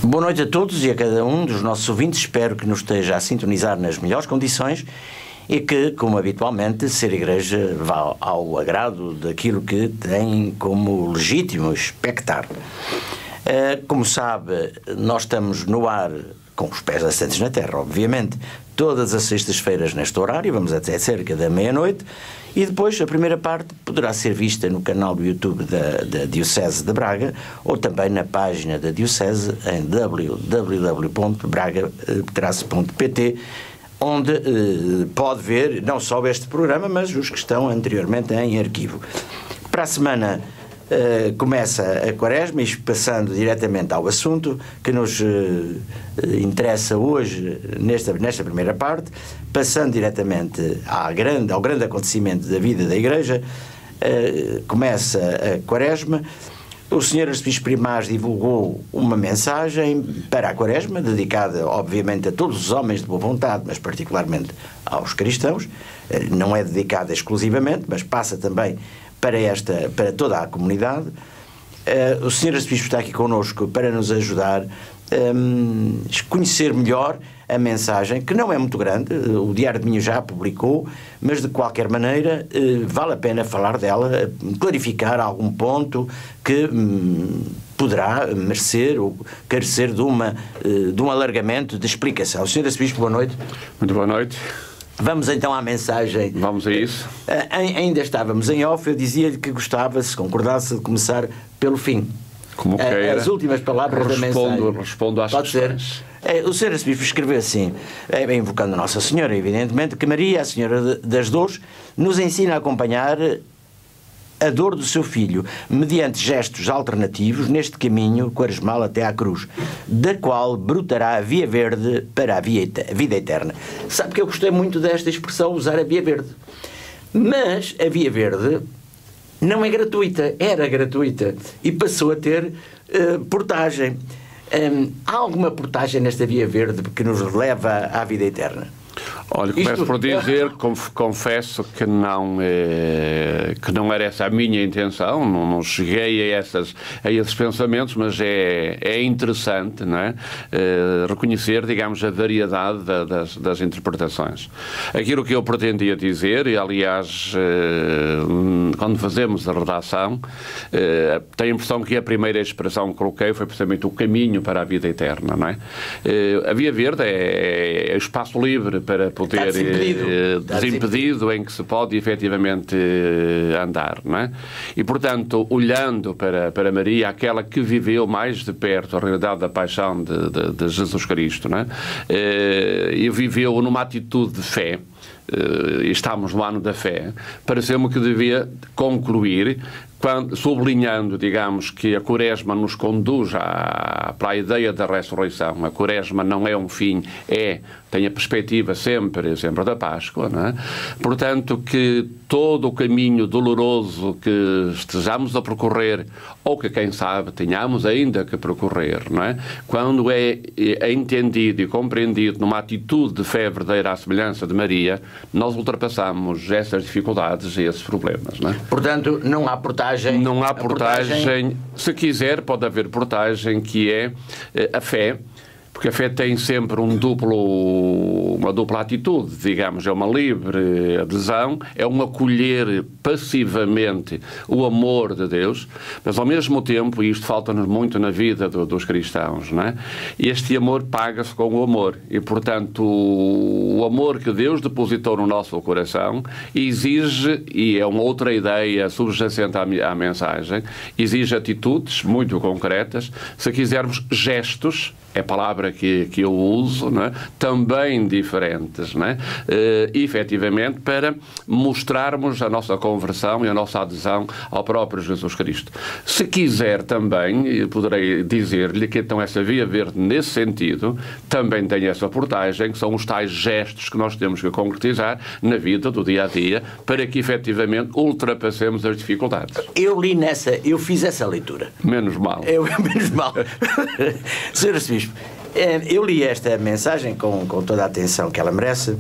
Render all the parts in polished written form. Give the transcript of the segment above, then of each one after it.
Boa noite a todos e a cada um dos nossos ouvintes. Espero que nos esteja a sintonizar nas melhores condições e que, como habitualmente, Ser Igreja vá ao agrado daquilo que tem como legítimo expectar. Como sabe, nós estamos no ar com os pés assentes na terra, obviamente, todas as sextas-feiras neste horário, vamos até cerca da meia-noite, e depois a primeira parte poderá ser vista no canal do YouTube da Diocese de Braga ou também na página da Diocese em www.braga-pt, onde pode ver não só este programa, mas os que estão anteriormente em arquivo. Para a semana começa a Quaresma, e passando diretamente ao assunto que nos interessa hoje nesta primeira parte, passando diretamente ao grande acontecimento da vida da Igreja, começa a Quaresma. O Sr. Arcebispo Primaz divulgou uma mensagem para a Quaresma, dedicada obviamente a todos os homens de boa vontade, mas particularmente aos cristãos. Não é dedicada exclusivamente, mas passa também para toda a comunidade. O Sr. Arcebispo está aqui connosco para nos ajudar a conhecer melhor a mensagem, que não é muito grande, o Diário de Minho já a publicou, mas de qualquer maneira vale a pena falar dela, clarificar algum ponto que poderá merecer ou carecer de um alargamento de explicação. Sr. Arcebispo, boa noite. Muito boa noite. Vamos então à mensagem. Vamos a isso. Ainda estávamos em off, eu dizia-lhe que gostava, se concordasse, de começar pelo fim. Como queira. As últimas palavras da mensagem. Respondo às questões. O Sr. Arcebispo escreveu assim, invocando Nossa Senhora, evidentemente, que Maria, a Senhora das Dores, nos ensina a acompanhar a dor do seu filho, mediante gestos alternativos neste caminho quaresmal até à cruz, da qual brotará a via verde para a vida eterna. Sabe que eu gostei muito desta expressão, usar a via verde. Mas a via verde não é gratuita, era gratuita e passou a ter portagem. Há alguma portagem nesta via verde que nos leva à vida eterna? Olha, começo por dizer, confesso que não era essa a minha intenção, não cheguei a esses pensamentos, mas é interessante, não é? Reconhecer, digamos, a variedade das interpretações. Aquilo que eu pretendia dizer, e aliás, quando fazemos a redação, tenho a impressão que a primeira expressão que coloquei foi precisamente o caminho para a vida eterna, não é? A Via Verde é espaço livre para poder desimpedido em que se pode efetivamente andar, não é? E portanto, olhando para Maria, aquela que viveu mais de perto a realidade da paixão de Jesus Cristo, não é? E viveu numa atitude de fé, estamos no ano da fé, pareceu-me que devia concluir sublinhando, digamos, que a Quaresma nos conduz para a ideia da ressurreição. A Quaresma não é um fim, tem a perspectiva sempre da Páscoa, não é? Portanto, que todo o caminho doloroso que estejamos a percorrer, ou que, quem sabe, tenhamos ainda que percorrer, não é? Quando é entendido e compreendido numa atitude de fé verdadeira à semelhança de Maria, nós ultrapassamos essas dificuldades e esses problemas, não é? Portanto, não há portagem. Não há portagem. Se quiser, pode haver portagem, que é a fé, porque a fé tem sempre uma dupla atitude, digamos, é uma livre adesão, é um acolher passivamente o amor de Deus, mas ao mesmo tempo, e isto falta-nos muito na vida dos cristãos, não é? Este amor paga-se com o amor, e portanto o amor que Deus depositou no nosso coração exige, e é uma outra ideia subjacente à mensagem, exige atitudes muito concretas, se quisermos gestos, é a palavra que eu uso, não é? Também diferentes, não é? Efetivamente, para mostrarmos a nossa conversão e a nossa adesão ao próprio Jesus Cristo. Se quiser também, eu poderei dizer-lhe que então essa Via Verde, nesse sentido, também tem essa portagem, que são os tais gestos que nós temos que concretizar na vida do dia-a-dia, para que efetivamente ultrapassemos as dificuldades. Eu fiz essa leitura. Menos mal. Menos mal. Sr. Arcebispo, eu li esta mensagem com toda a atenção que ela merece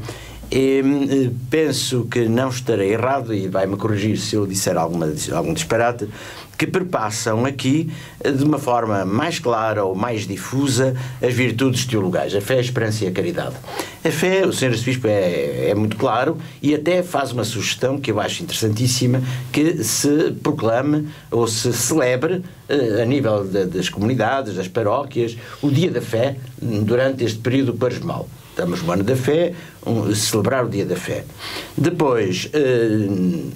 E penso que não estarei errado, e vai-me corrigir se eu disser algum disparate, que perpassam aqui, de uma forma mais clara ou mais difusa, as virtudes teologais, a fé, a esperança e a caridade. A fé, o Sr. Arcebispo é muito claro e até faz uma sugestão que eu acho interessantíssima, que se proclame ou se celebre a nível das comunidades, das paróquias, o Dia da Fé durante este período quaresmal. Estamos no ano da fé, celebrar o Dia da Fé. Depois,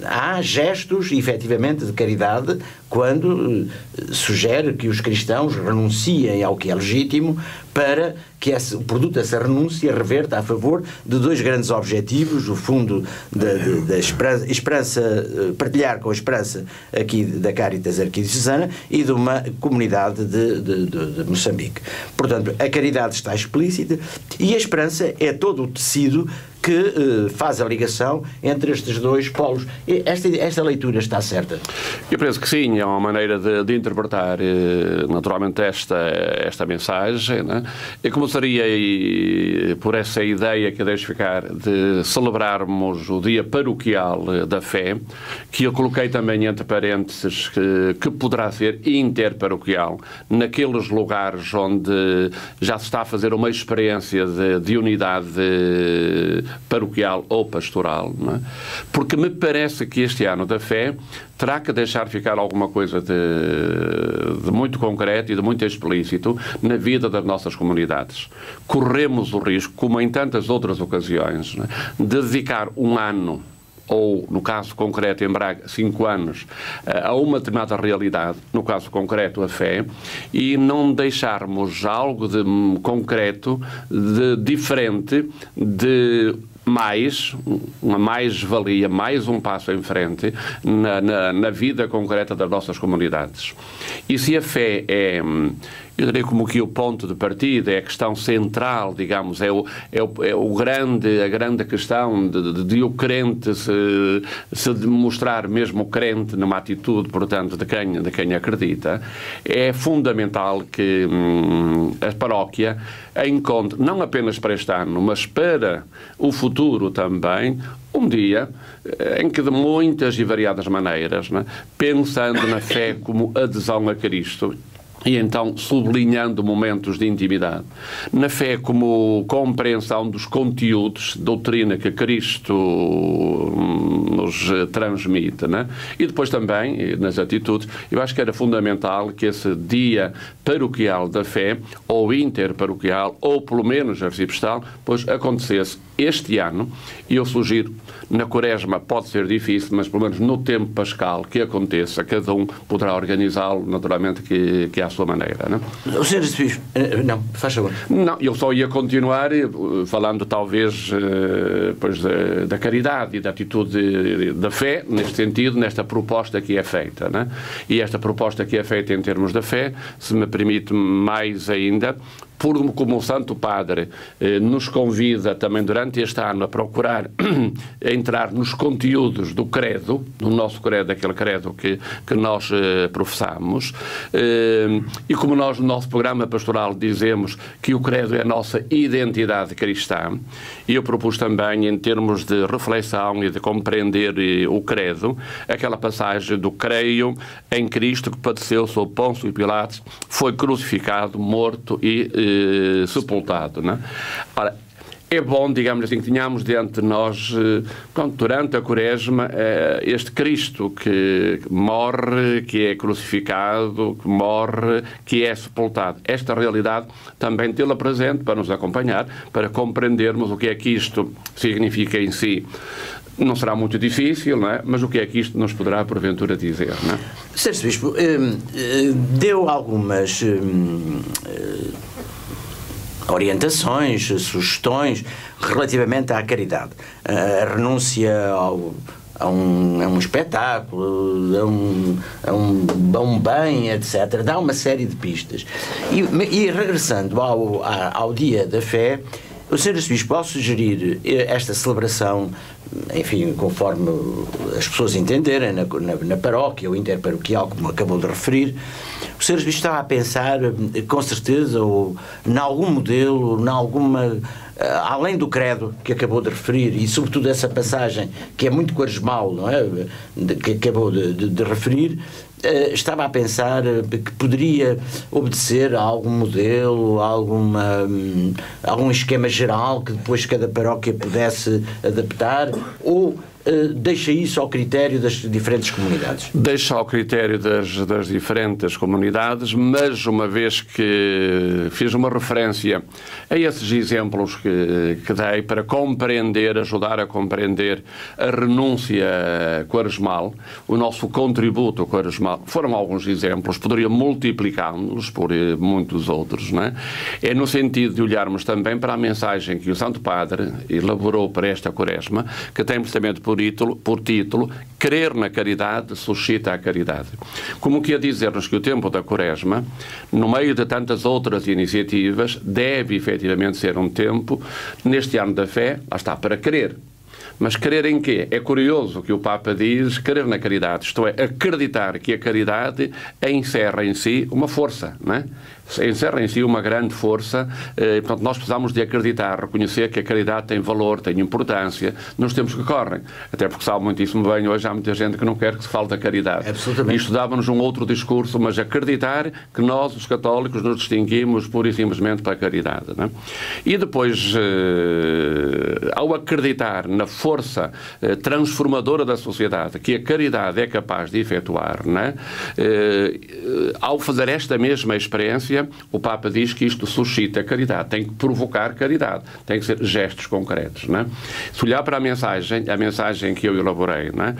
há gestos, efetivamente, de caridade, quando sugere que os cristãos renunciem ao que é legítimo para que o produto dessa renúncia reverta a favor de dois grandes objetivos, o fundo da esperança, partilhar com a esperança aqui da Caritas Arquidiocesana e de uma comunidade de Moçambique. Portanto, a caridade está explícita e a esperança é todo o tecido que faz a ligação entre estes dois polos. Esta leitura está certa? Eu penso que sim, é uma maneira de interpretar naturalmente esta mensagem, né? Eu começaria por essa ideia que deixo ficar de celebrarmos o Dia Paroquial da Fé, que eu coloquei também entre parênteses que poderá ser interparoquial, naqueles lugares onde já se está a fazer uma experiência de unidade paroquial ou pastoral, não é? Porque me parece que este ano da fé terá que deixar ficar alguma coisa de muito concreto e de muito explícito na vida das nossas comunidades. Corremos o risco, como em tantas outras ocasiões, não é, de dedicar um ano, ou, no caso concreto, em Braga, 5 anos, a uma determinada realidade, no caso concreto, a fé, e não deixarmos algo de concreto, de diferente, de uma mais-valia, mais um passo em frente na vida concreta das nossas comunidades. E se a fé é, eu diria como que o ponto de partida, é a questão central, digamos, é a grande questão de o crente se demonstrar mesmo crente numa atitude, portanto, de quem acredita, é fundamental que a paróquia encontre, não apenas para este ano, mas para o futuro também, um dia em que de muitas e variadas maneiras, né, pensando na fé como adesão a Cristo, e então sublinhando momentos de intimidade, na fé como compreensão dos conteúdos de doutrina que Cristo nos transmite, né? E depois também nas atitudes. Eu acho que era fundamental que esse dia paroquial da fé, ou interparoquial, ou pelo menos arciprestal, pois acontecesse este ano, e eu sugiro, na Quaresma pode ser difícil, mas pelo menos no tempo pascal que aconteça, cada um poderá organizá-lo naturalmente que à sua maneira, não? O Sr. Arcebispo, não, faz favor. Não, eu só ia continuar falando talvez pois, da caridade e da atitude da fé, neste sentido, nesta proposta que é feita, né? E esta proposta que é feita em termos da fé, se me permite mais ainda, como o Santo Padre nos convida também durante este ano a procurar entrar nos conteúdos do credo, do nosso credo, aquele credo que nós professamos, e como nós no nosso programa pastoral dizemos que o credo é a nossa identidade cristã, e eu propus também, em termos de reflexão e de compreender o credo, aquela passagem do creio em Cristo que padeceu sob Pôncio Pilatos, foi crucificado, morto e sepultado, não é? Ora, é bom, digamos assim, que tenhamos diante de nós, pronto, durante a Quaresma, este Cristo que morre, que é crucificado, que morre, que é sepultado. Esta realidade também tê-la presente para nos acompanhar, para compreendermos o que é que isto significa em si. Não será muito difícil, não é? Mas o que é que isto nos poderá, porventura, dizer, não é? Sr. Arcebispo, deu algumas orientações, sugestões relativamente à caridade, a renúncia a um espetáculo, a um bem, etc. Dá uma série de pistas. E regressando ao Dia da Fé, o Sr. Arcebispo, ao sugerir esta celebração, enfim, conforme as pessoas entenderem, na paróquia ou interparoquial, como acabou de referir, o Sr. Arcebispo estava a pensar, com certeza, ou em algum modelo, em alguma além do credo que acabou de referir, e sobretudo essa passagem que é muito quaresmal, não é? Que acabou de referir, estava a pensar que poderia obedecer a algum modelo, a algum esquema geral que depois cada paróquia pudesse adaptar, ou deixa isso ao critério das diferentes comunidades? Deixa ao critério das diferentes comunidades, mas uma vez que fiz uma referência a esses exemplos que dei para compreender, ajudar a compreender a renúncia quaresmal, o nosso contributo quaresmal, foram alguns exemplos, poderia multiplicá-los por muitos outros, não é? É no sentido de olharmos também para a mensagem que o Santo Padre elaborou para esta quaresma, que tem precisamente por título Crer na caridade suscita a caridade. Como que a dizer-nos que o tempo da quaresma, no meio de tantas outras iniciativas, deve efetivamente ser um tempo, neste ano da fé, lá está, para crer. Mas crer em quê? É curioso que o Papa diz crer na caridade, isto é, acreditar que a caridade encerra em si uma força, não é? Encerra em si uma grande força, portanto nós precisamos de acreditar, reconhecer que a caridade tem valor, tem importância nos tempos que correm, até porque sabe muitíssimo bem, hoje há muita gente que não quer que se fale da caridade. Absolutamente. Isto dava-nos um outro discurso, mas acreditar que nós, os católicos, nos distinguimos pura e simplesmente pela caridade, não é? E depois, ao acreditar na força transformadora da sociedade, que a caridade é capaz de efetuar, não é? Ao fazer esta mesma experiência, o Papa diz que isto suscita a caridade, tem que provocar caridade, tem que ser gestos concretos, não é? Se olhar para a mensagem que eu elaborei, não é?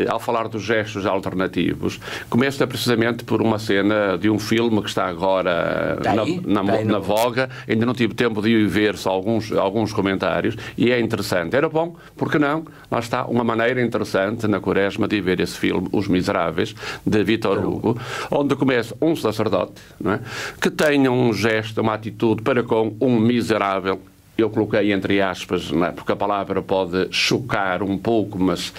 Ao falar dos gestos alternativos, começa precisamente por uma cena de um filme que está agora na voga, ainda não tive tempo de ir ver só alguns comentários, e é interessante. Era bom, porque não? Lá está uma maneira interessante na quaresma de ver esse filme, Os Miseráveis, de Victor Hugo, onde começa um sacerdote, não é? Que tenha um gesto, uma atitude para com um miserável. Eu coloquei entre aspas, não é? Porque a palavra pode chocar um pouco, mas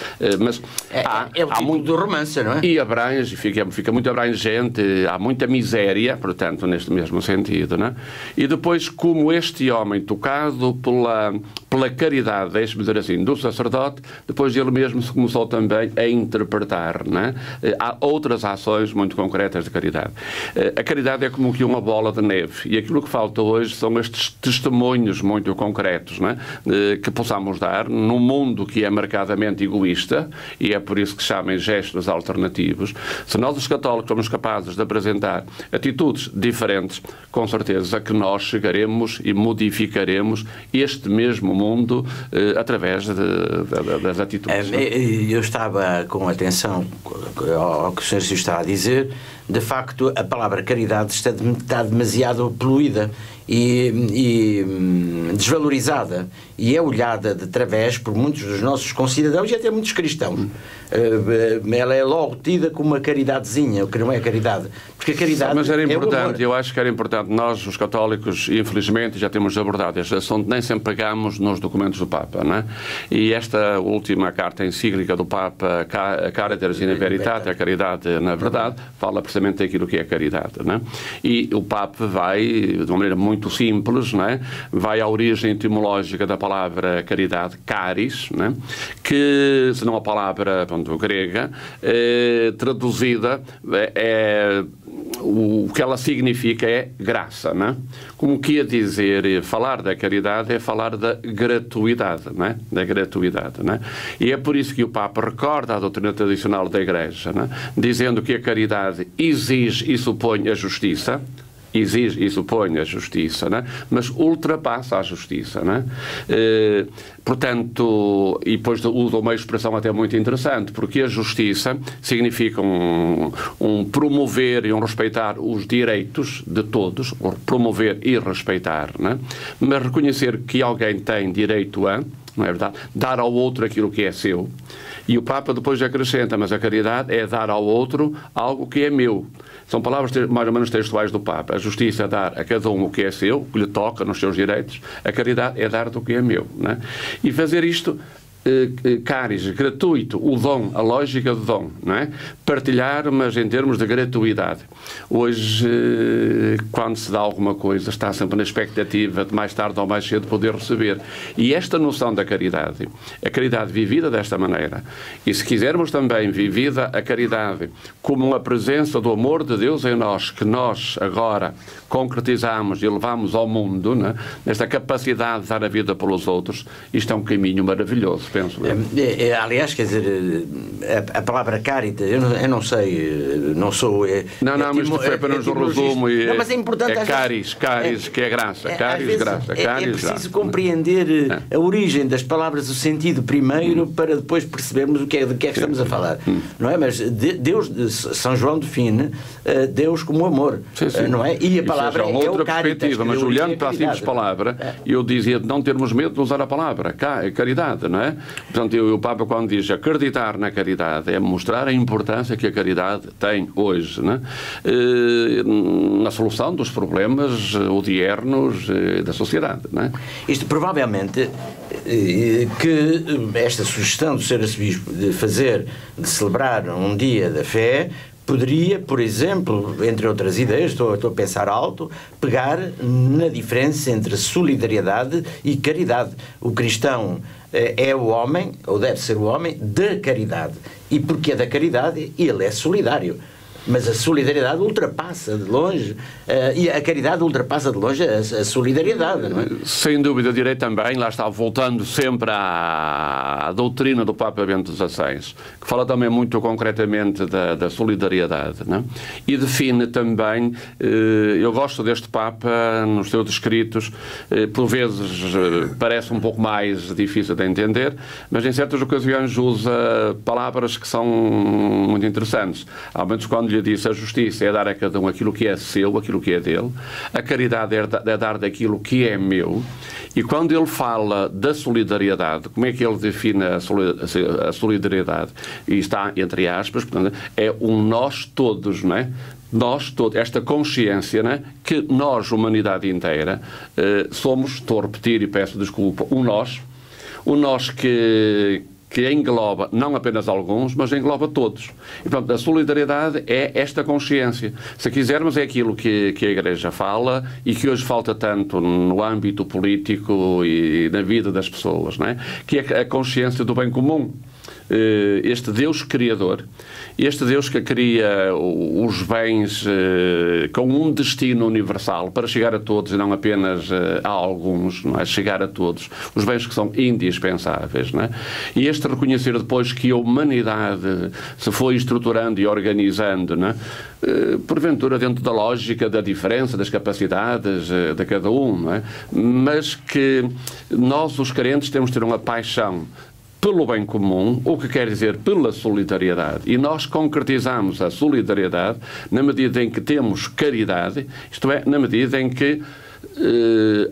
é o tipo do romance, não é? E abrange, fica muito abrangente, há muita miséria, portanto, neste mesmo sentido, não é? E depois, como este homem, tocado pela caridade, deixe-me dizer assim, do sacerdote, depois ele mesmo se começou também a interpretar, não é? Há outras ações muito concretas de caridade. A caridade é como que uma bola de neve, e aquilo que falta hoje são estes testemunhos muito concretos, não é? Que possamos dar num mundo que é marcadamente egoísta, e é por isso que chamem gestos alternativos. Se nós os católicos somos capazes de apresentar atitudes diferentes, com certeza que nós chegaremos e modificaremos este mesmo mundo através das atitudes. Eu estava com atenção ao que o Sérgio está a dizer. De facto, a palavra caridade está demasiado poluída e desvalorizada, e é olhada de través por muitos dos nossos concidadãos e até muitos cristãos. Ela é logo tida como uma caridadezinha, o que não é caridade. Porque a caridade mas era importante, é eu acho que era importante. Nós, os católicos, infelizmente, já temos abordado este assunto, nem sempre pegamos nos documentos do Papa, não é? E esta última carta encíclica do Papa, Caritas in Veritate, a caridade na verdade, fala precisamente daquilo que é caridade, não é? E o Papa vai, de uma maneira muito simples, não é? Vai à origem etimológica da palavra caridade, caris, não é? Que, se não a palavra grega, traduzida, o que ela significa é graça, não é? Como que ia dizer, falar da caridade é falar da gratuidade, não é? Da gratuidade, não é? E é por isso que o Papa recorda a doutrina tradicional da Igreja, não é? Dizendo que a caridade exige e supõe a justiça, não é? Mas ultrapassa a justiça, não é? Portanto, e depois usa uma expressão até muito interessante, porque a justiça significa um promover e um respeitar os direitos de todos, promover e respeitar, não é? Mas reconhecer que alguém tem direito a, não é verdade, dar ao outro aquilo que é seu. E o Papa depois acrescenta, mas a caridade é dar ao outro algo que é meu. São palavras mais ou menos textuais do Papa. A justiça é dar a cada um o que é seu, o que lhe toca nos seus direitos. A caridade é dar do que é meu, não é? E fazer isto, caris, gratuito, o dom, a lógica do dom, não é? Partilhar, mas em termos de gratuidade. Hoje quando se dá alguma coisa, está sempre na expectativa de mais tarde ou mais cedo poder receber. E esta noção da caridade, a caridade vivida desta maneira, e se quisermos também vivida a caridade como uma presença do amor de Deus em nós, que nós agora concretizamos e levamos ao mundo, né? Nesta capacidade de dar a vida pelos outros, isto é um caminho maravilhoso, penso. Aliás, quer dizer, a palavra caritas, eu não sei, não sou... Não, mas isto foi apenas um resumo. Não, mas é importante... É caris, que é graça. Caris, graça. É preciso compreender a origem das palavras, o sentido primeiro, para depois percebermos de que é que estamos a falar. Não é? Mas Deus, São João define Deus como amor, não é? E a palavra é outra perspectiva, mas olhando para a simples palavra, eu dizia de não termos medo de usar a palavra, caridade, não é? Portanto, o Papa, quando diz acreditar na caridade, é mostrar a importância que a caridade tem hoje, não é? Na solução dos problemas odiernos da sociedade, não é? Isto provavelmente que esta sugestão do Sr. Arcebispo de celebrar um dia da fé poderia, por exemplo, entre outras ideias, estou a pensar alto, pegar na diferença entre solidariedade e caridade. O cristão é o homem, ou deve ser o homem, da caridade. E porque é da caridade, ele é solidário. Mas a solidariedade ultrapassa de longe, e a caridade ultrapassa de longe a solidariedade, não é? Sem dúvida, direi também, lá está, voltando sempre à doutrina do Papa Bento XVI, que fala também muito concretamente da solidariedade, não é? E define também, eu gosto deste Papa, nos seus escritos, por vezes parece um pouco mais difícil de entender, mas em certas ocasiões usa palavras que são muito interessantes. Ao menos quando lhe disse a justiça é dar a cada um aquilo que é seu, aquilo que é dele, a caridade é dar daquilo que é meu, e quando ele fala da solidariedade, como é que ele define a solidariedade? E está entre aspas, portanto, é um nós todos, não é? Nós todos, esta consciência, né, que nós, humanidade inteira, somos, estou a repetir e peço desculpa, um nós que engloba não apenas alguns, mas engloba todos. E, portanto, a solidariedade é esta consciência. Se quisermos, é aquilo que a Igreja fala e que hoje falta tanto no âmbito político e na vida das pessoas, não é? Que é a consciência do bem comum. Este Deus Criador, este Deus que cria os bens com um destino universal para chegar a todos e não apenas a alguns, não é? Chegar a todos, os bens que são indispensáveis, não é? E este reconhecer depois que a humanidade se foi estruturando e organizando, não é? Porventura dentro da lógica da diferença, das capacidades de cada um, não é? Mas que nós, os crentes, temos de ter uma paixão pelo bem comum, o que quer dizer pela solidariedade. E nós concretizamos a solidariedade na medida em que temos caridade, isto é, na medida em que,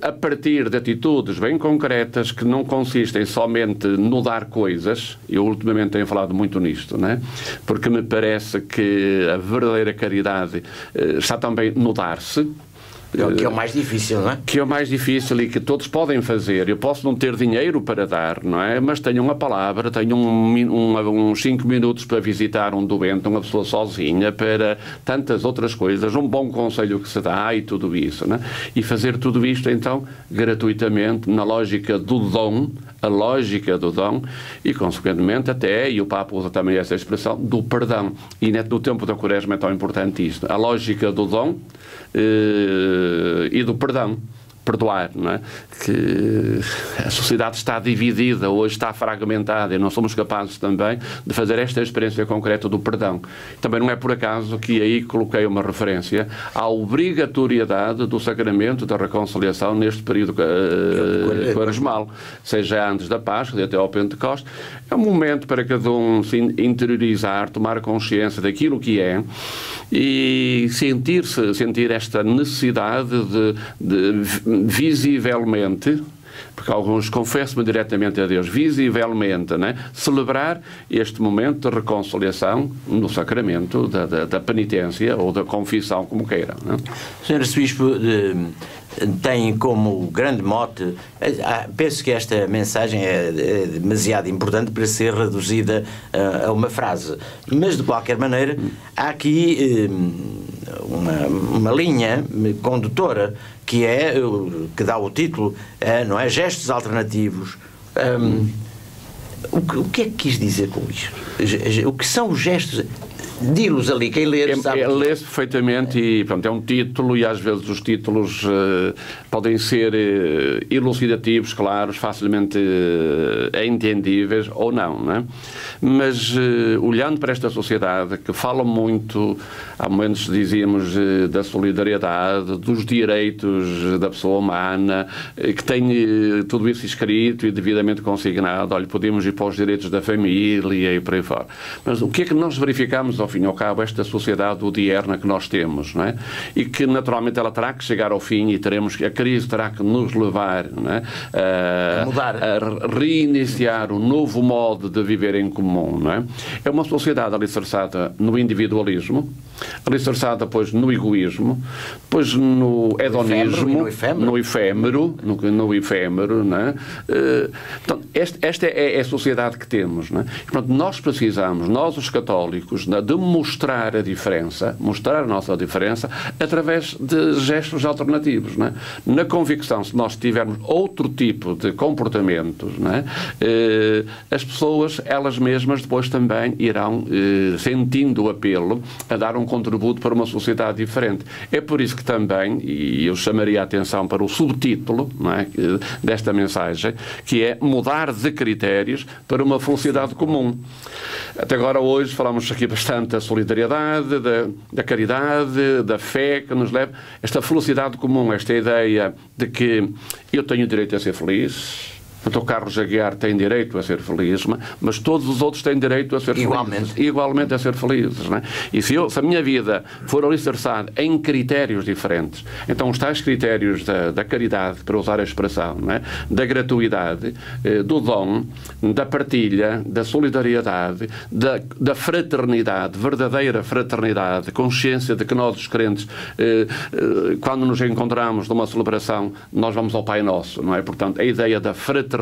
a partir de atitudes bem concretas que não consistem somente no dar coisas, eu ultimamente tenho falado muito nisto, não é? Porque me parece que a verdadeira caridade está também no dar-se, que é o mais difícil, não é? Que é o mais difícil e que todos podem fazer. Eu posso não ter dinheiro para dar, não é? Mas tenho uma palavra, tenho uns 5 minutos para visitar um doente, uma pessoa sozinha, para tantas outras coisas, um bom conselho que se dá e tudo isso, não é? E fazer tudo isto, então, gratuitamente, na lógica do dom, a lógica do dom e, consequentemente, até, e o Papa usa também essa expressão, do perdão. E no tempo da Quaresma é tão importante isto. A lógica do dom e do perdão, perdoar, não é? Que a sociedade está dividida, hoje está fragmentada e não somos capazes também de fazer esta experiência concreta do perdão. Também não é por acaso que aí coloquei uma referência à obrigatoriedade do sacramento da reconciliação neste período quaresmal, seja antes da Páscoa e até ao Pentecostes. É um momento para cada um se interiorizar, tomar consciência daquilo que é e sentir esta necessidade de visivelmente, porque alguns confessam diretamente a Deus, visivelmente, né, celebrar este momento de reconciliação no sacramento da penitência ou da confissão, como queiram. Né? O Sr. Arcebispo tem como grande mote, penso que esta mensagem é demasiado importante para ser reduzida a uma frase, mas de qualquer maneira há aqui uma linha condutora que dá o título, não é? Gestos alternativos. O que é que quis dizer com isto? O que são os gestos? Di-los ali, quem lê sabe. Lê-se perfeitamente e pronto, é um título e às vezes os títulos podem ser elucidativos, claros, facilmente entendíveis ou não, não é? Mas olhando para esta sociedade que fala muito, há momentos dizíamos da solidariedade, dos direitos da pessoa humana, que tem tudo isso escrito e devidamente consignado, olha, podemos ir para os direitos da família e por aí fora. Mas o que é que nós verificamos ao fim e ao cabo, esta sociedade odierna que nós temos, não é? E que naturalmente ela terá que chegar ao fim e a crise terá que nos levar, não é? A mudar, a reiniciar um novo modo de viver em comum, não é? É uma sociedade alicerçada no individualismo, alicerçada pois no egoísmo, pois no hedonismo, no efêmero, não é? Portanto, esta é a sociedade que temos, não é? E, portanto, nós precisamos, nós os católicos, de mostrar a diferença, mostrar a nossa diferença através de gestos alternativos, não é? Na convicção, se nós tivermos outro tipo de comportamentos, não é? As pessoas, elas mesmas, depois também irão sentindo o apelo a dar um contributo para uma sociedade diferente. É por isso que também, e eu chamaria a atenção para o subtítulo, não é? Desta mensagem, que é mudar de critérios para uma felicidade comum. Até agora, hoje, falamos aqui bastante da solidariedade, da caridade, da fé que nos leva. Esta felicidade comum, esta ideia de que eu tenho direito a ser feliz, o Carlos Aguiar tem direito a ser feliz, mas todos os outros têm direito a ser felizes. Igualmente a ser felizes. Não é? E se a minha vida for alicerçada em critérios diferentes, então os tais critérios da caridade, para usar a expressão, não é? Da gratuidade, do dom, da partilha, da solidariedade, da fraternidade, verdadeira fraternidade, consciência de que nós, os crentes, quando nos encontramos numa celebração, nós vamos ao Pai Nosso, não é? Portanto, a ideia da fraternidade,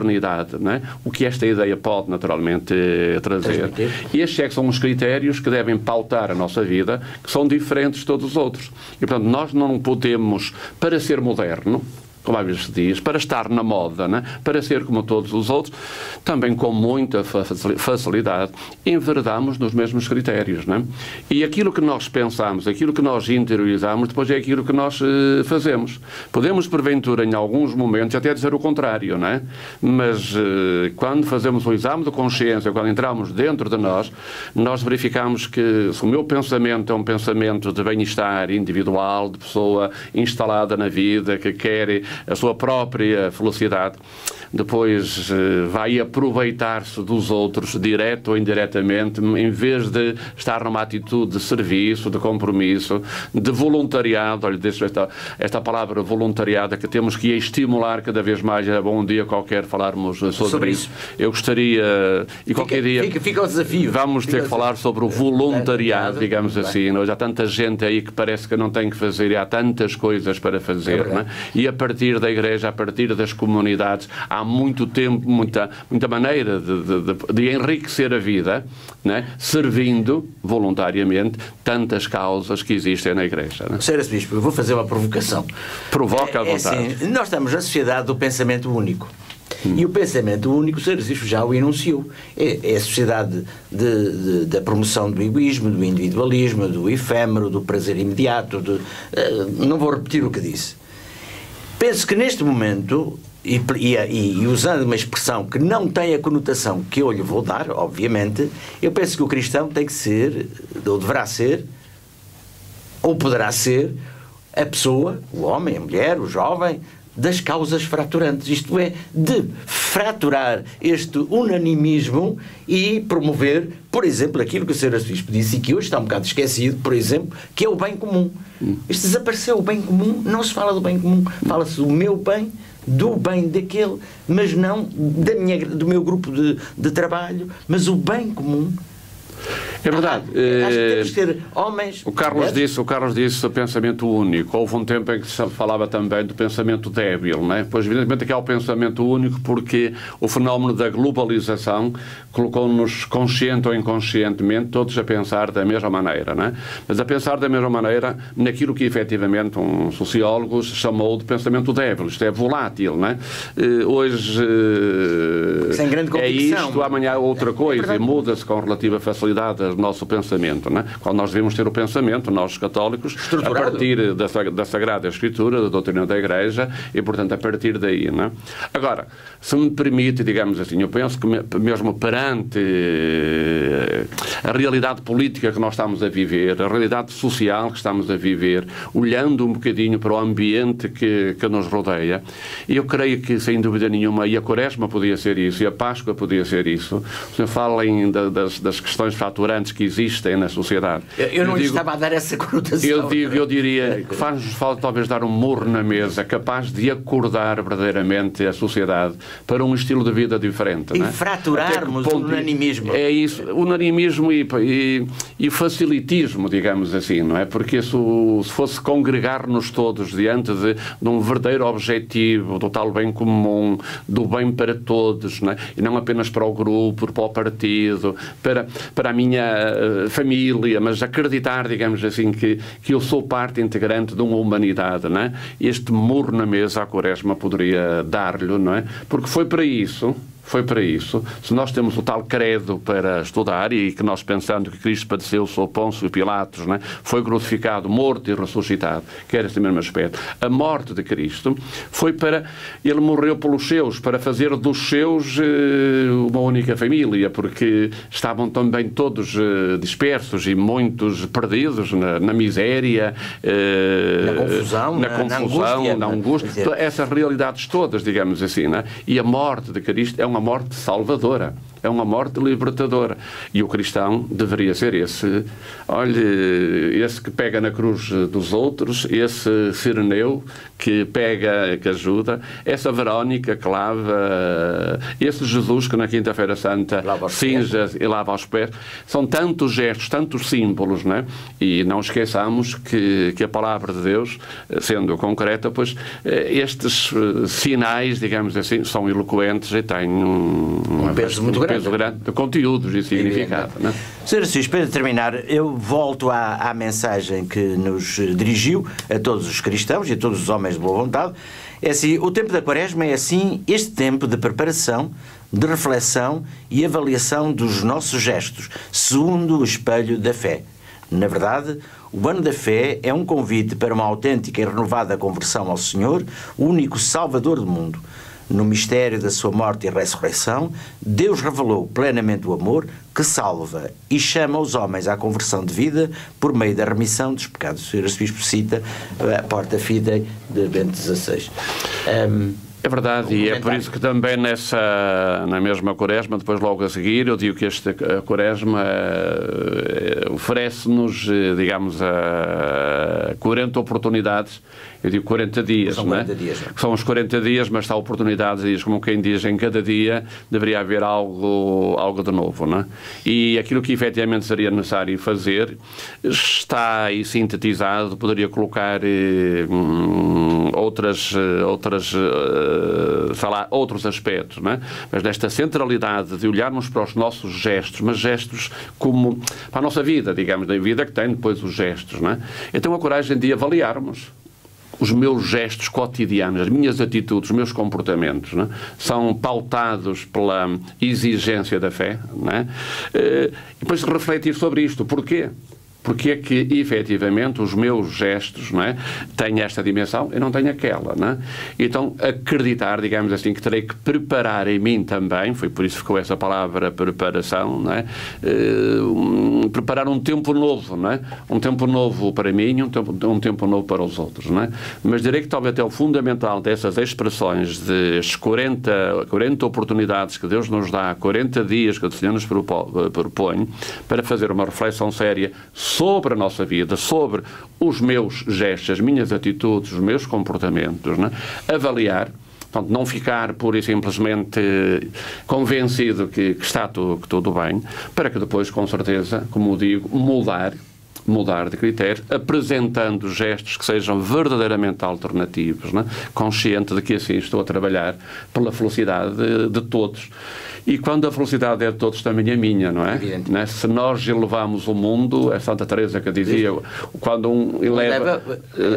não é? O que esta ideia pode naturalmente trazer. E estes é que são os critérios que devem pautar a nossa vida, que são diferentes de todos os outros. E, portanto, nós não podemos, para ser moderno, como às vezes se diz, para estar na moda, né? Para ser como todos os outros, também com muita facilidade, enveredamos nos mesmos critérios. Né? E aquilo que nós pensamos, aquilo que nós interiorizamos, depois é aquilo que nós fazemos. Podemos, porventura, em alguns momentos, até dizer o contrário, né? Mas quando fazemos o exame de consciência, quando entramos dentro de nós verificamos que se o meu pensamento é um pensamento de bem-estar individual, de pessoa instalada na vida, que quer a sua própria felicidade, depois vai aproveitar-se dos outros, direto ou indiretamente, em vez de estar numa atitude de serviço, de compromisso, de voluntariado. Olha, esta palavra voluntariado que temos que estimular cada vez mais. É bom um dia qualquer falarmos sobre isso. Eu gostaria, e qualquer dia fica o desafio. Vamos ter que falar sobre o voluntariado, digamos assim. Hoje há tanta gente aí que parece que não tem que fazer, e há tantas coisas para fazer, né? E a partir da igreja, a partir das comunidades, há muito tempo, muita maneira de enriquecer a vida, né? Servindo voluntariamente tantas causas que existem na igreja. Né? Sr. Arcebispo, eu vou fazer uma provocação. Provoca à vontade. Assim, nós estamos na sociedade do pensamento único. E o pensamento único, o Sr. Arcebispo já o enunciou. É a sociedade da promoção do egoísmo, do individualismo, do efêmero, do prazer imediato. Não vou repetir o que disse. Penso que neste momento, e usando uma expressão que não tem a conotação que eu lhe vou dar, obviamente, eu penso que o cristão tem que ser, ou deverá ser, ou poderá ser, a pessoa, o homem, a mulher, o jovem, das causas fraturantes. Isto é, de fraturar este unanimismo e promover, por exemplo, aquilo que o Sr. Arcebispo disse e que hoje está um bocado esquecido, por exemplo, que é o bem comum. Isto desapareceu, o bem comum, não se fala do bem comum, fala-se do meu bem, do bem daquele, mas não do meu grupo de trabalho, mas o bem comum. É verdade. Acho que temos que ter homens... O Carlos disse o pensamento único. Houve um tempo em que se falava também do pensamento débil, não é? Pois, evidentemente, aqui há o pensamento único porque o fenómeno da globalização colocou-nos, consciente ou inconscientemente, todos a pensar da mesma maneira, não é? Mas a pensar da mesma maneira naquilo que, efetivamente, um sociólogo chamou de pensamento débil. Isto é volátil, não é? Hoje sem grande é convicção. isto, amanhã é outra coisa, e muda-se com relativa facilidade o nosso pensamento, não é? Quando nós devemos ter o pensamento, nós católicos, a partir da Sagrada Escritura, da doutrina da Igreja, e, portanto, a partir daí, não é? Agora, se me permite, digamos assim, eu penso que mesmo perante a realidade política que nós estamos a viver, a realidade social que estamos a viver, olhando um bocadinho para o ambiente que nos rodeia, eu creio que, sem dúvida nenhuma, e a Quaresma podia ser isso, e a Páscoa podia ser isso. O senhor fala das questões faturantes que existem na sociedade. Eu não estava a dar essa conotação. Eu diria que faz-nos falta talvez dar um murro na mesa capaz de acordar verdadeiramente a sociedade para um estilo de vida diferente. E não é? fraturarmos o unanimismo. É isso, unanimismo e facilitismo, digamos assim, não é? Porque se fosse congregar-nos todos diante de um verdadeiro objetivo, do tal bem comum, do bem para todos, não é? E não apenas para o grupo, para o partido, para a minha família, mas acreditar, digamos assim, que eu sou parte integrante de uma humanidade, não é? Este murro na mesa a Quaresma poderia dar-lhe, não é? Porque foi para isso. Se nós temos o tal credo para estudar e que nós pensando que Cristo padeceu sob Pôncio Pilatos, né, foi crucificado, morto e ressuscitado, que era esse mesmo aspecto. A morte de Cristo foi para... Ele morreu pelos seus, para fazer dos seus uma única família, porque estavam também todos dispersos e muitos perdidos na miséria, na angústia, essas realidades todas, digamos assim, né? E a morte de Cristo é uma morte salvadora, é uma morte libertadora. E o cristão deveria ser esse que pega na cruz dos outros, esse Cireneu que pega, que ajuda, essa Verónica que lava, esse Jesus que na Quinta-feira Santa cinja e lava os pés. São tantos gestos, tantos símbolos, não é? E não esqueçamos que a palavra de Deus, sendo concreta, pois estes sinais, digamos assim, são eloquentes e têm um peso muito grande de conteúdos e significado. Não é? Sr. Assis, para terminar, eu volto à mensagem que nos dirigiu a todos os cristãos e a todos os homens de boa vontade. É assim, o tempo da Quaresma é assim, este tempo de preparação, de reflexão e avaliação dos nossos gestos, segundo o espelho da fé. Na verdade, o ano da fé é um convite para uma autêntica e renovada conversão ao Senhor, o único Salvador do mundo. No mistério da sua morte e ressurreição, Deus revelou plenamente o amor que salva e chama os homens à conversão de vida por meio da remissão dos pecados. O Sr. Arcebispo cita a Porta Fidei de Bento XVI. É verdade, e é por isso que também na mesma Quaresma, depois logo a seguir, eu digo que esta Quaresma oferece-nos, digamos, 40 oportunidades. Eu digo 40 dias, são 40 dias, não é? São os 40 dias, mas há oportunidades, dias, como quem diz, em cada dia deveria haver algo de novo, não é? E aquilo que efetivamente seria necessário fazer está aí sintetizado, poderia colocar outros aspectos, não é? Mas nesta centralidade de olharmos para os nossos gestos, mas gestos como para a nossa vida, digamos, da vida que tem depois os gestos, não é? Então a coragem de avaliarmos os meus gestos cotidianos, as minhas atitudes, os meus comportamentos, não é? São pautados pela exigência da fé, não é? E depois refletir sobre isto. Porquê? Porque é que, efetivamente, os meus gestos, não é, têm esta dimensão e não têm aquela, não é? Então, acreditar, digamos assim, que terei que preparar em mim também, foi por isso que ficou essa palavra preparação, não é? Preparar um tempo novo, não é? Um tempo novo para mim, um tempo novo para os outros, não é? Mas direi que talvez até o fundamental dessas expressões, destes 40 oportunidades que Deus nos dá, 40 dias que o Senhor nos propõe, para fazer uma reflexão séria sobre a nossa vida, sobre os meus gestos, as minhas atitudes, os meus comportamentos, não é? Avaliar, Portanto, não ficar pura e simplesmente convencido que está tudo bem, para que depois, com certeza, como digo, mudar de critério, apresentando gestos que sejam verdadeiramente alternativos, né? Consciente de que assim estou a trabalhar pela felicidade de todos. E quando a felicidade é de todos, também é minha, não é? Né? Se nós elevamos o mundo, é Santa Teresa que dizia, quando um eleva...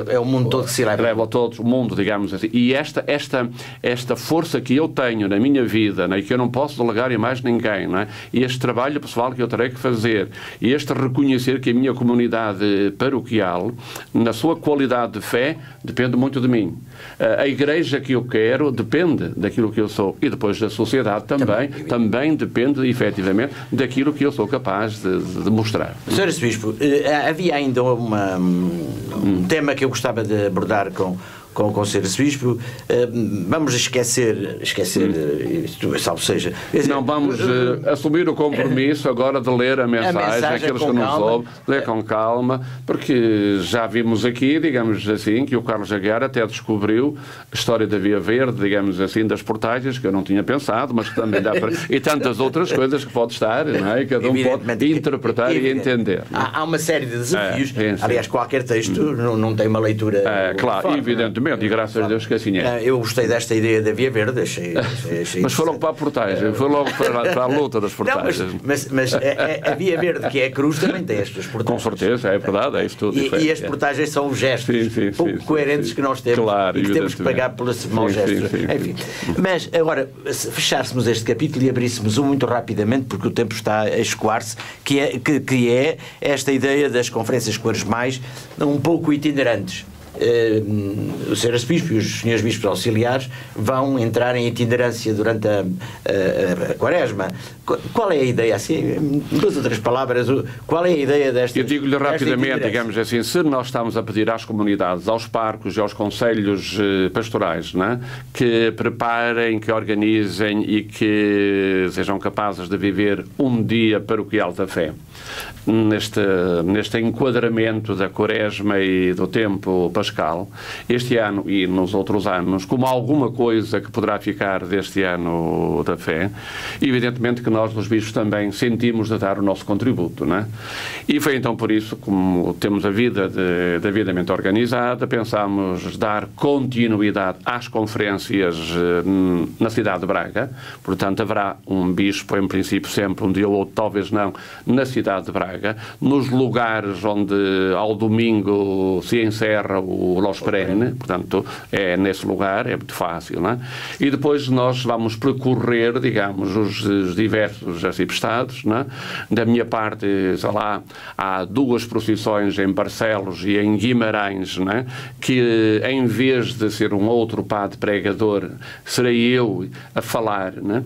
É o mundo todo que se eleva. Eleva todos, o mundo, digamos assim. E esta força que eu tenho na minha vida, né? E que eu não posso delegar em mais ninguém, não é? E este trabalho pessoal que eu terei que fazer, e este reconhecer que a minha comunidade paroquial, na sua qualidade de fé, depende muito de mim. A igreja que eu quero depende daquilo que eu sou. E depois da sociedade também depende, efetivamente, daquilo que eu sou capaz de mostrar. Sr. Arcebispo, havia ainda um tema que eu gostava de abordar com o Sr. Arcebispo. Vamos esquecer salvo seja... Não, vamos assumir o compromisso agora de ler a mensagem aqueles que nos ouvem, ler com calma, porque já vimos aqui, digamos assim, que o Carlos Aguiar até descobriu a história da Via Verde, digamos assim, das portagens, que eu não tinha pensado, mas que também dá para... E tantas outras coisas que pode estar, não é? Cada um pode interpretar e entender. Há uma série de desafios. Aliás, qualquer texto não tem uma leitura... Claro, evidentemente. E graças a Deus que assim é. Eu gostei desta ideia da Via Verde, achei mas foi logo para a portagem, foi logo para a luta das portagens. Não, mas a Via Verde, que é a cruz, também tem estas portagens. Com certeza, é verdade, é isso tudo. E as portagens são os gestos pouco coerentes que nós temos, claro, e que temos que pagar pelos maus gestos. Enfim. Mas agora, se fechássemos este capítulo e abríssemos muito rapidamente, porque o tempo está a escoar-se, que é esta ideia das conferências quaresmais um pouco itinerantes. O Sr. Arcebispo e os Srs. Bispos Auxiliares vão entrar em itinerância durante a Quaresma. Qual é a ideia, assim, em 2 ou 3 palavras, qual é a ideia desta? Eu digo-lhe rapidamente, digamos assim, se nós estamos a pedir às comunidades, aos parcos e aos conselhos pastorais, né, que preparem, que organizem e que sejam capazes de viver um dia paroquial da fé, neste enquadramento da Quaresma e do tempo pascal, este ano e nos outros anos, como alguma coisa que poderá ficar deste ano da fé, evidentemente que nós, os bispos, também sentimos de dar o nosso contributo, não é? E foi então por isso, como temos a vida devidamente organizada, pensámos dar continuidade às conferências na cidade de Braga. Portanto, haverá um bispo, em princípio, sempre, um dia ou outro, talvez não, na cidade de Braga, nos lugares onde ao domingo se encerra o Los Perenne, portanto, é nesse lugar, é muito fácil, não é? E depois nós vamos percorrer, digamos, os diversos arciprestados, não é? Da minha parte, sei lá, há 2 procissões em Barcelos e em Guimarães, não é? Que em vez de ser um outro padre pregador, serei eu a falar, não é?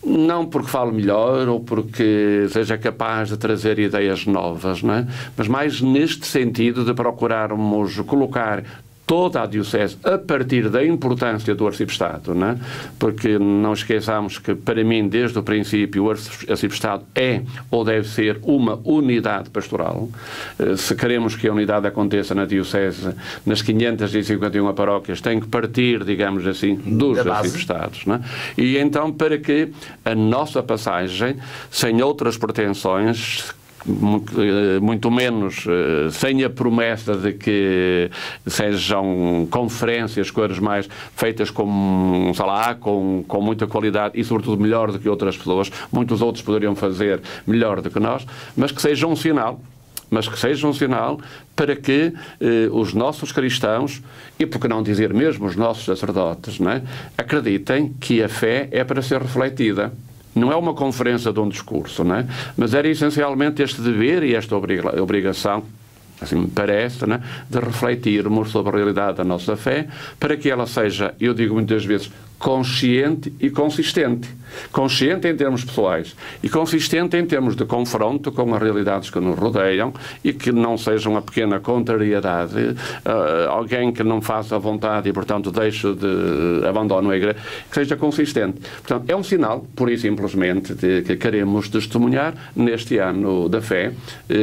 Não porque falo melhor ou porque seja capaz de trazer ideias novas, não é? Mas mais neste sentido de procurarmos colocar toda a Diocese a partir da importância do Arciprestado, não é? Porque não esqueçamos que, para mim, desde o princípio, o Arciprestado é ou deve ser uma unidade pastoral. Se queremos que a unidade aconteça na Diocese, nas 551 paróquias, tem que partir, digamos assim, dos Arciprestados, não é? E então, para que a nossa passagem, sem outras pretensões, muito menos sem a promessa de que sejam conferências, coisas mais feitas com, sei lá, com muita qualidade e sobretudo melhor do que outras pessoas, muitos outros poderiam fazer melhor do que nós, mas que seja um sinal para que os nossos cristãos, e por que não dizer mesmo os nossos sacerdotes, não é, acreditem que a fé é para ser refletida. Não é uma conferência de um discurso, não é? Mas era essencialmente este dever e esta obrigação, assim me parece, não é? De refletirmos sobre a realidade da nossa fé, para que ela seja, eu digo muitas vezes, consciente e consistente. Consciente em termos pessoais e consistente em termos de confronto com as realidades que nos rodeiam e que não seja uma pequena contrariedade, alguém que não faça a vontade e, portanto, deixe de abandono a igreja, que seja consistente. Portanto, é um sinal, pura e simplesmente, de que queremos testemunhar neste ano da fé,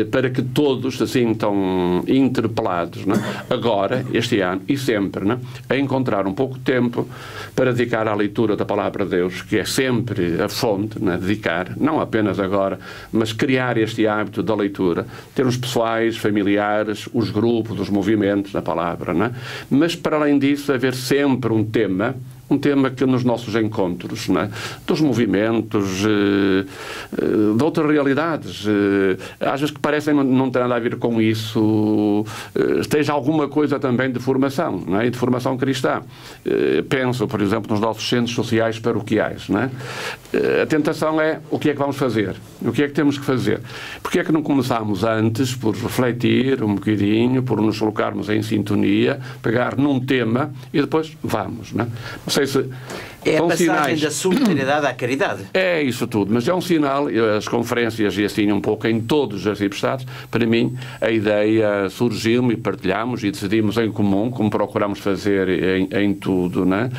para que todos se sintam interpelados, não é? Agora, este ano e sempre, não é? A encontrar um pouco de tempo para dedicar à leitura da Palavra de Deus, que é sempre a fonte, né, dedicar, não apenas agora, mas criar este hábito da leitura, termos pessoais, familiares, os grupos, os movimentos da palavra, né? Mas para além disso haver sempre um tema que nos nossos encontros, né, dos movimentos, de outras realidades, às vezes que parecem não ter nada a ver com isso, esteja alguma coisa também de formação, né, e de formação cristã. Penso, por exemplo, nos nossos centros sociais paroquiais. Né? A tentação é o que é que vamos fazer? O que é que temos que fazer? Porque é que não começamos antes por refletir um bocadinho, por nos colocarmos em sintonia, pegar num tema e depois vamos, né? Não sei se é a passagem sinais da solidariedade à caridade. É isso tudo, mas é um sinal, as conferências e assim um pouco em todos os arciprestados, para mim a ideia surgiu-me e partilhámos e decidimos em comum, como procuramos fazer em tudo, né?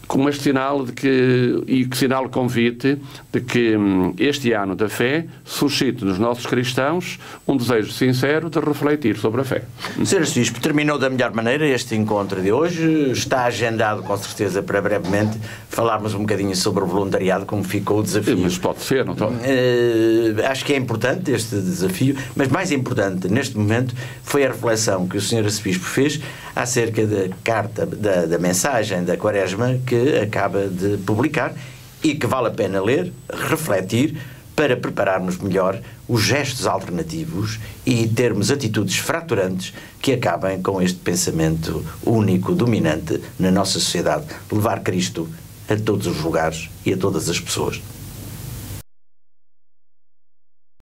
Com este sinal de que, e que sinal convite de que este ano da fé suscite nos nossos cristãos um desejo sincero de refletir sobre a fé. Sr. Bispo, terminou da melhor maneira este encontro de hoje. Está agendado, com certeza, para brevemente falarmos um bocadinho sobre o voluntariado, como ficou o desafio. Mas pode ser, não estou? Acho que é importante este desafio, mas mais importante neste momento foi a reflexão que o Sr. Arcebispo fez acerca da carta, da mensagem da Quaresma que acaba de publicar e que vale a pena ler, refletir, para prepararmos melhor os gestos alternativos e termos atitudes fraturantes que acabem com este pensamento único, dominante na nossa sociedade, levar Cristo a todos os lugares e a todas as pessoas.